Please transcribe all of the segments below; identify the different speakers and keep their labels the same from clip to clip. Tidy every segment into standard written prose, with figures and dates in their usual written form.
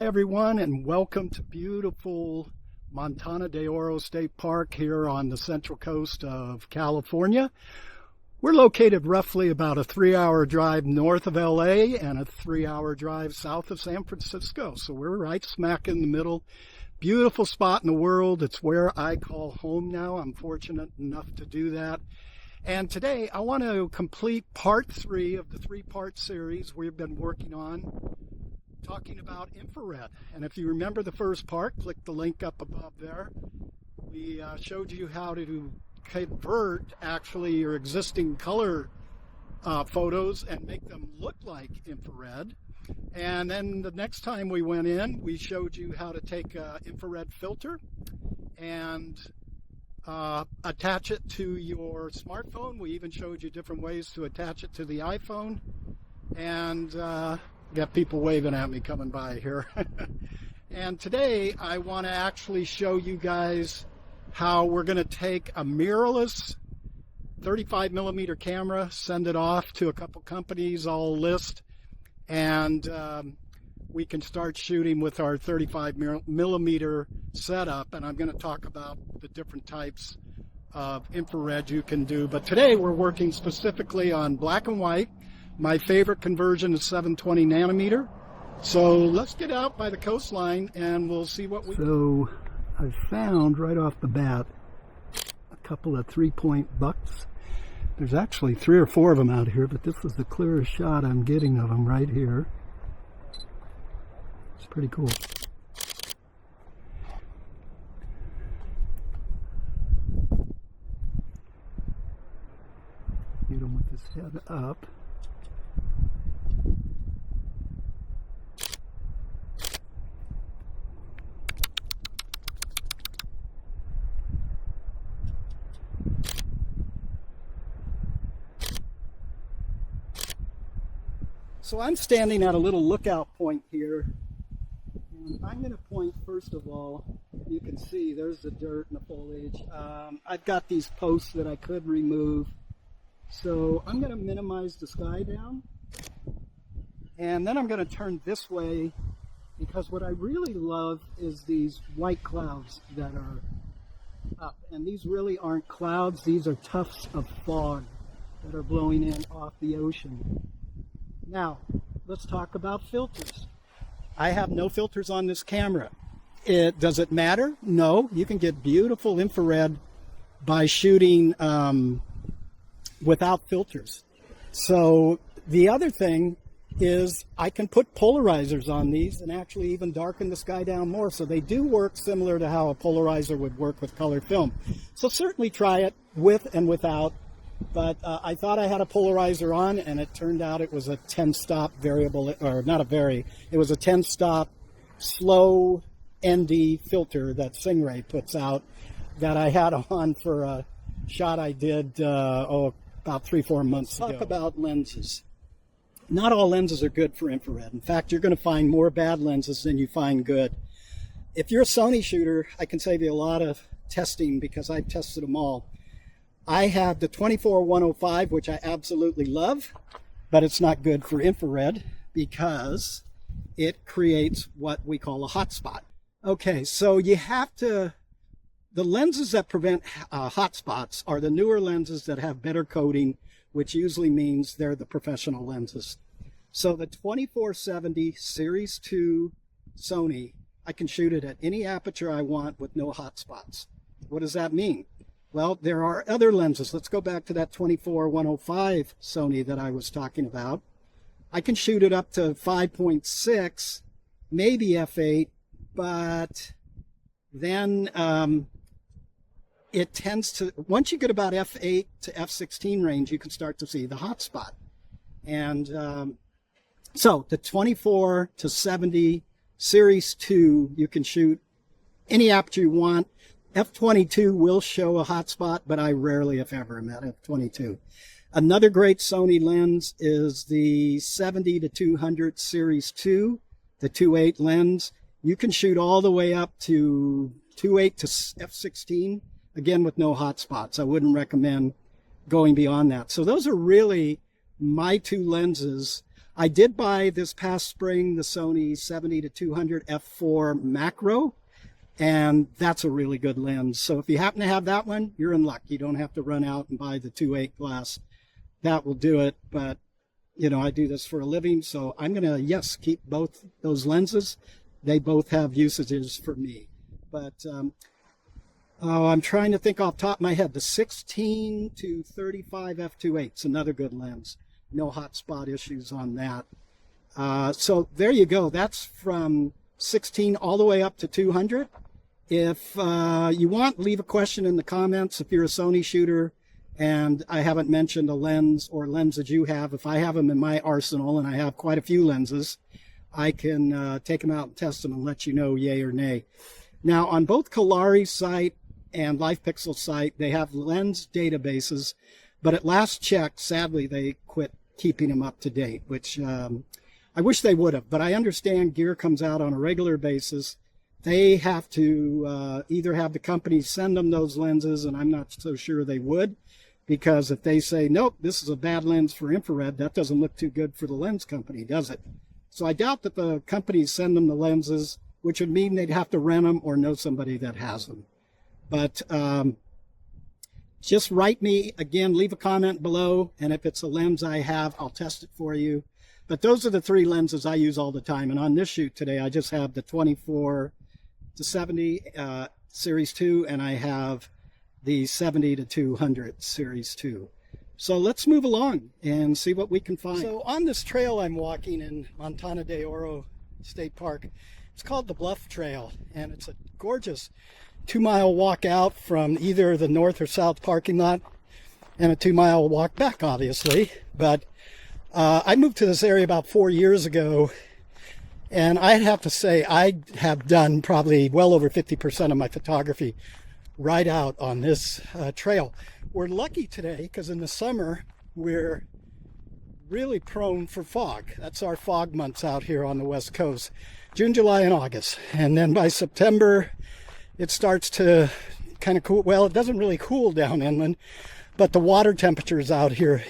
Speaker 1: Hi everyone, and welcome to beautiful Montana de Oro State Park here on the central coast of California. We're located roughly about a 3-hour drive north of LA and a 3-hour drive south of San Francisco. So we're right smack in the middle. Beautiful spot in the world. It's where I call home now. I'm fortunate enough to do that. And today I want to complete part 3 of the 3-part series we've been working on, talking about infrared. And if you remember the first part, click the link up above there. We showed you how to convert actually your existing color photos and make them look like infrared. And then the next time we went in, we showed you how to take an infrared filter and attach it to your smartphone. We even showed you different ways to attach it to the iPhone. And got people waving at me coming by here. And today I want to actually show you guys how we're going to take a mirrorless 35mm camera, send it off to a couple companies, I'll list, and we can start shooting with our 35mm setup. And I'm going to talk about the different types of infrared you can do. But today we're working specifically on black and white. My favorite conversion is 720 nanometer. So let's get out by the coastline and we'll see what we So I found right off the bat a couple of 3-point bucks. There's actually 3 or 4 of them out here, but this is the clearest shot I'm getting of them right here. It's pretty cool. Get him with his head up. So I'm standing at a little lookout point here, and I'm going to point first of all. You can see there's the dirt and the foliage. I've got these posts that I could remove, so I'm going to minimize the sky down, and then I'm going to turn this way because what I really love is these white clouds that are up, and these really aren't clouds, these are tufts of fog that are blowing in off the ocean. Now, let's talk about filters. I have no filters on this camera. Does it matter? No. You can get beautiful infrared by shooting without filters. So the other thing is I can put polarizers on these and actually even darken the sky down more. So they do work similar to how a polarizer would work with colored film. So certainly try it with and without. But I thought I had a polarizer on, and it turned out it was a 10-stop variable, or not a it was a 10-stop slow ND filter that Stingray puts out that I had on for a shot I did about 3-4 months ago. Talk about lenses. Not all lenses are good for infrared. In fact, you're going to find more bad lenses than you find good. If you're a Sony shooter, I can save you a lot of testing because I've tested them all. I have the 24-105, which I absolutely love, but it's not good for infrared because it creates what we call a hotspot. Okay, so you have to, the lenses that prevent hotspots are the newer lenses that have better coating, which usually means they're the professional lenses. So the 2470 Series 2 Sony, I can shoot it at any aperture I want with no hotspots. What does that mean? Well, there are other lenses. Let's go back to that 24-105 Sony that I was talking about. I can shoot it up to 5.6, maybe f8, but then it tends to, once you get about f8 to f16 range, you can start to see the hotspot. And so the 24-70 Series 2, you can shoot any aperture you want. F22 will show a hotspot, but I rarely, if ever, am at F22. Another great Sony lens is the 70-200 Series 2, the 2.8 lens. You can shoot all the way up to 2.8 to f16, again with no hotspots. I wouldn't recommend going beyond that. So those are really my 2 lenses. I did buy this past spring the Sony 70-200 f4 macro, and that's a really good lens. So if you happen to have that one, you're in luck. You don't have to run out and buy the 2.8 glass. That will do it. But, you know, I do this for a living, so I'm going to, yes, keep both those lenses. They both have usages for me. But I'm trying to think off the top of my head. The 16-35 f2.8 is another good lens. No hot spot issues on that. So there you go. That's from 16 all the way up to 200. If you want, leave a question in the comments if you're a Sony shooter and I haven't mentioned a lens or lenses you have. If I have them in my arsenal, and I have quite a few lenses, I can take them out and test them and let you know yay or nay. Now, on both Kalari's site and LifePixel's site, they have lens databases, but at last check, sadly, they quit keeping them up to date, which I wish they would have. But I understand gear comes out on a regular basis. They have to either have the company send them those lenses, and I'm not so sure they would, because if they say, nope, this is a bad lens for infrared, that doesn't look too good for the lens company, does it? So I doubt that the companies send them the lenses, which would mean they'd have to rent them or know somebody that has them. But just write me, again, leave a comment below, and if it's a lens I have, I'll test it for you. But those are the three lenses I use all the time. And on this shoot today, I just have the 24-70 Series 2, and I have the 70-200 Series 2. So let's move along and see what we can find. So on this trail I'm walking in Montana de Oro State Park, it's called the Bluff Trail, and it's a gorgeous 2-mile walk out from either the north or south parking lot, and a 2-mile walk back, obviously. But I moved to this area about 4 years ago, and I'd have to say I have done probably well over 50% of my photography right out on this trail. We're lucky today because in the summer we're really prone for fog. That's our fog months out here on the West Coast. June, July, and August. And then by September, it starts to kind of cool. Well, it doesn't really cool down inland, but the water temperatures out here,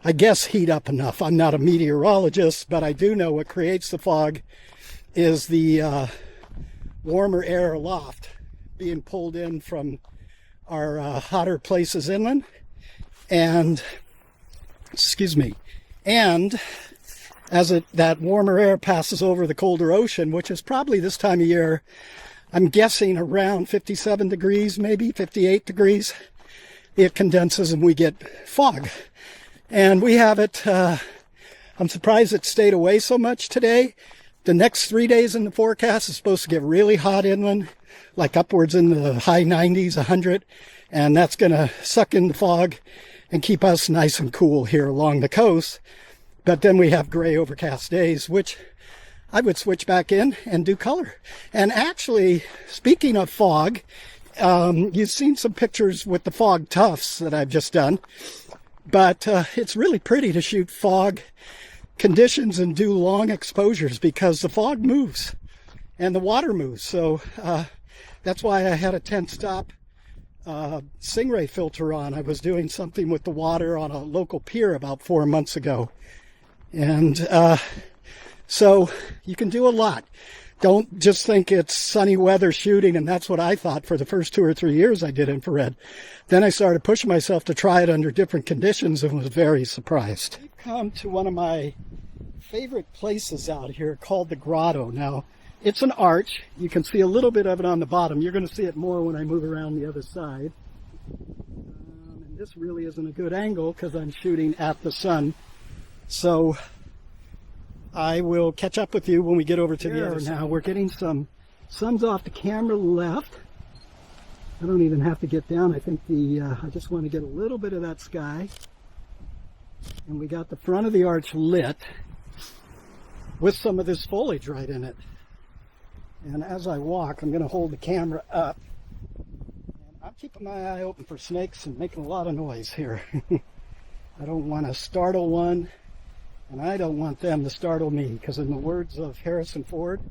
Speaker 1: I guess, heat up enough. I'm not a meteorologist, but I do know what creates the fog is the warmer air aloft being pulled in from our hotter places inland. And, excuse me, and as that warmer air passes over the colder ocean, which is probably this time of year, I'm guessing around 57 degrees, maybe 58 degrees, it condenses and we get fog. And we have it, I'm surprised it stayed away so much today. The next 3 days in the forecast is supposed to get really hot inland, like upwards in the high 90s, 100, and that's going to suck in the fog and keep us nice and cool here along the coast. But then we have gray overcast days, which I would switch back in and do color. And actually, speaking of fog, you've seen some pictures with the fog tufts that I've just done, but it's really pretty to shoot fog conditions and do long exposures because the fog moves and the water moves. So that's why I had a 10-stop Stingray filter on. I was doing something with the water on a local pier about 4 months ago. And so you can do a lot. Don't just think it's sunny weather shooting, and that's what I thought for the first 2 or 3 years I did infrared. Then I started pushing myself to try it under different conditions and was very surprised. We've come to one of my favorite places out here called the Grotto. Now, it's an arch. You can see a little bit of it on the bottom. You're going to see it more when I move around the other side. And this really isn't a good angle because I'm shooting at the sun. So I will catch up with you when we get over to the other side. Now we're getting some sun's off the camera left. I don't even have to get down. I think I just want to get a little bit of that sky. And we got the front of the arch lit with some of this foliage right in it. And as I walk, I'm going to hold the camera up. And I'm keeping my eye open for snakes and making a lot of noise here. I don't want to startle one. And I don't want them to startle me, because in the words of Harrison Ford,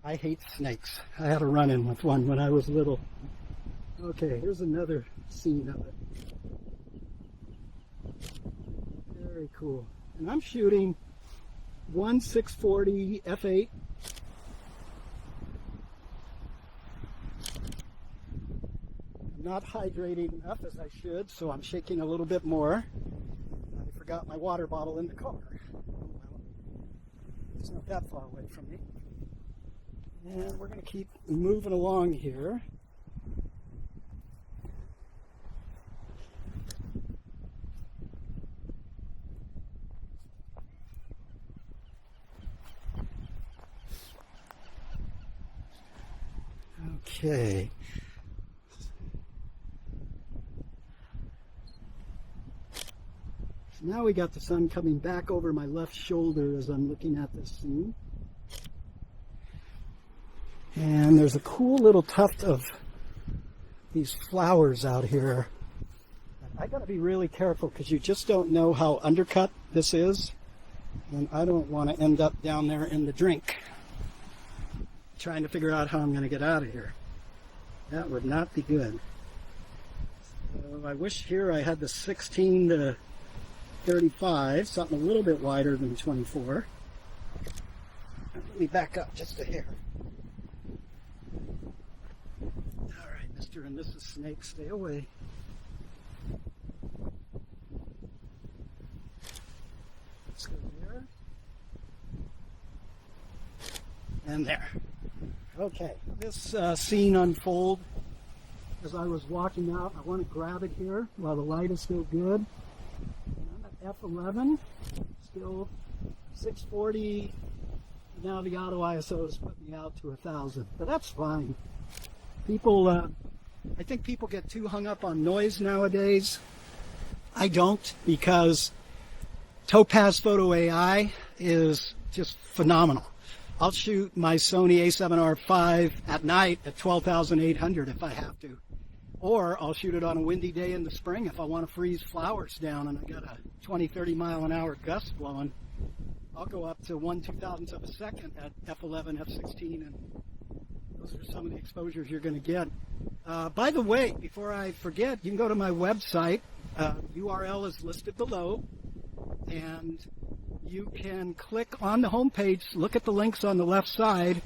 Speaker 1: I hate snakes. I had a run-in with one when I was little. Okay, here's another scene of it. Very cool. And I'm shooting one 640 f8. Not hydrating enough as I should, so I'm shaking a little bit more. I forgot my water bottle in the car. Well, it's not that far away from me. And we're going to keep moving along here. Okay. So now we got the sun coming back over my left shoulder as I'm looking at this scene. And there's a cool little tuft of these flowers out here. I gotta be really careful because you just don't know how undercut this is. And I don't want to end up down there in the drink trying to figure out how I'm going to get out of here. That would not be good. So I wish here I had the 16 to 35, something a little bit wider than 24. Let me back up just a hair. Alright, Mr. and Mrs. Snake, stay away. Let's go there. And there. Okay, this scene unfold as I was walking out. I want to grab it here while the light is still good. And I'm at F11, still 640. Now the auto ISO has put me out to 1,000, but that's fine. People, I think people get too hung up on noise nowadays. I don't, because Topaz Photo AI is just phenomenal. I'll shoot my Sony a7R5 at night at 12,800 if I have to. Or I'll shoot it on a windy day in the spring if I want to freeze flowers down and I got a 20, 30 mile an hour gust blowing. I'll go up to 1/2000th of a second at F11, F16, and those are some of the exposures you're going to get. By the way, before I forget, you can go to my website. URL is listed below, and you can click on the home page, look at the links on the left side,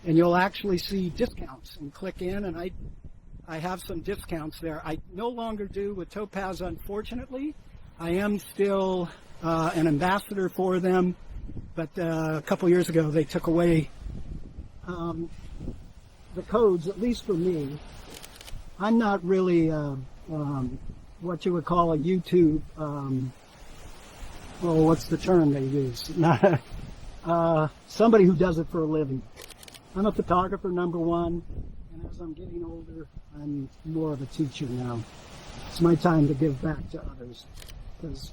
Speaker 1: and you'll actually see discounts. And click in, and I have some discounts there. I no longer do with Topaz, unfortunately. I am still an ambassador for them, but a couple years ago they took away the codes, at least for me. I'm not really what you would call a YouTube, well, what's the term they use? Somebody who does it for a living. I'm a photographer, number one, and as I'm getting older, I'm more of a teacher now. It's my time to give back to others, because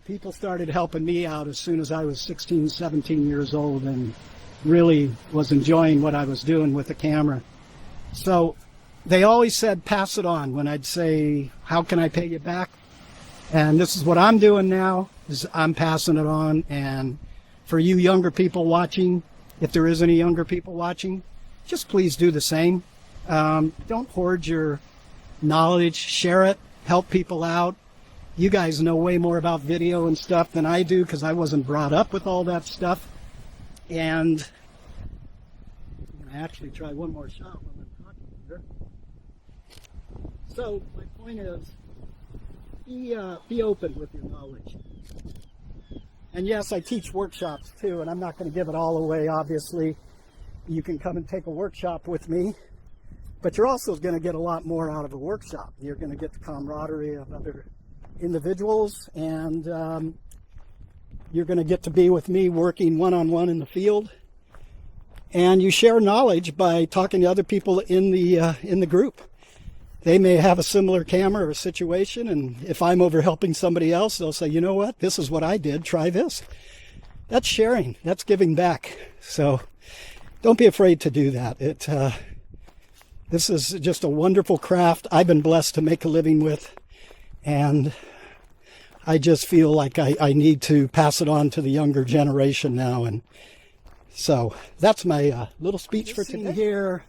Speaker 1: people started helping me out as soon as I was 16, 17 years old, and really was enjoying what I was doing with the camera. So they always said, pass it on, when I'd say, how can I pay you back? And this is what I'm doing now, is I'm passing it on. And for you younger people watching, if there is any younger people watching, just please do the same. Don't hoard your knowledge, share it, help people out. You guys know way more about video and stuff than I do, because I wasn't brought up with all that stuff. And I'm going to actually try one more shot while I'm talking here. So my point is, be open with your knowledge. And yes, I teach workshops too, and I'm not going to give it all away, obviously. You can come and take a workshop with me, but you're also going to get a lot more out of a workshop. You're going to get the camaraderie of other individuals, and you're going to get to be with me working one-on-one in the field. And you share knowledge by talking to other people in the group. They may have a similar camera or situation, and if I'm over helping somebody else, they'll say, you know what, this is what I did, try this. That's sharing, that's giving back. So don't be afraid to do that. This is just a wonderful craft I've been blessed to make a living with, and I just feel like I need to pass it on to the younger generation now. And so that's my little speech for today. Here,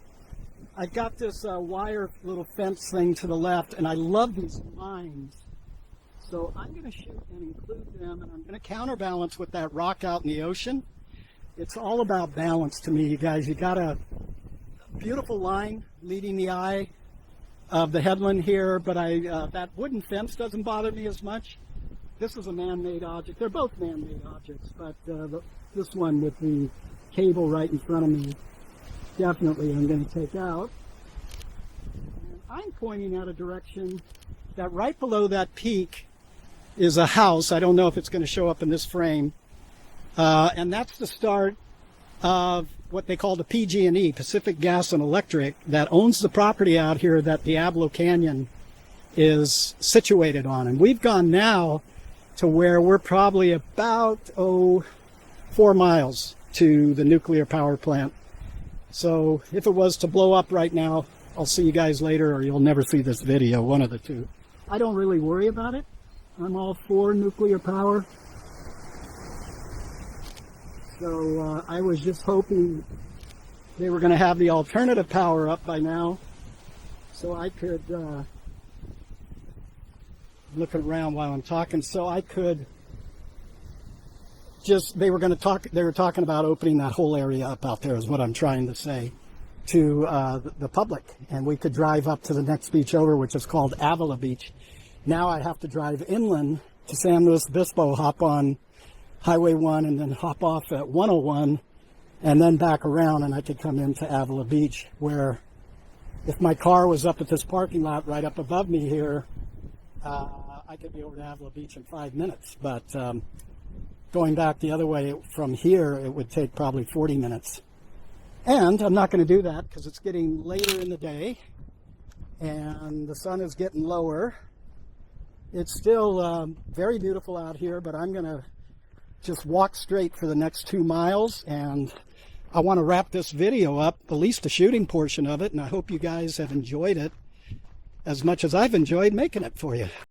Speaker 1: I've got this wire little fence thing to the left, and I love these lines. So I'm going to shoot and include them, and I'm going to counterbalance with that rock out in the ocean. It's all about balance to me, you guys. You got a beautiful line leading the eye of the headland here, but that wooden fence doesn't bother me as much. This is a man-made object. They're both man-made objects, but this one with the cable right in front of me, definitely I'm going to take out. And I'm pointing at a direction that right below that peak is a house. I don't know if it's going to show up in this frame. And that's the start of what they call the PG&E, Pacific Gas and Electric, that owns the property out here that Diablo Canyon is situated on. And we've gone now to where we're probably about 4 miles to the nuclear power plant. So if it was to blow up right now, I'll see you guys later, or you'll never see this video, one of the two. I don't really worry about it. I'm all for nuclear power. So I was just hoping they were going to have the alternative power up by now, so I could look around while I'm talking, so I could just, they were talking about opening that whole area up out there is what I'm trying to say to the public, and we could drive up to the next beach over, which is called Avila Beach. Now I have to drive inland to San Luis Obispo, hop on Highway 1 and then hop off at 101 and then back around, and I could come into Avila Beach, where if my car was up at this parking lot right up above me here, I could be over to Avila Beach in 5 minutes. But going back the other way from here, it would take probably 40 minutes. And I'm not going to do that because it's getting later in the day and the sun is getting lower. It's still very beautiful out here, but I'm going to just walk straight for the next 2 miles, and I want to wrap this video up, at least the shooting portion of it, and I hope you guys have enjoyed it as much as I've enjoyed making it for you.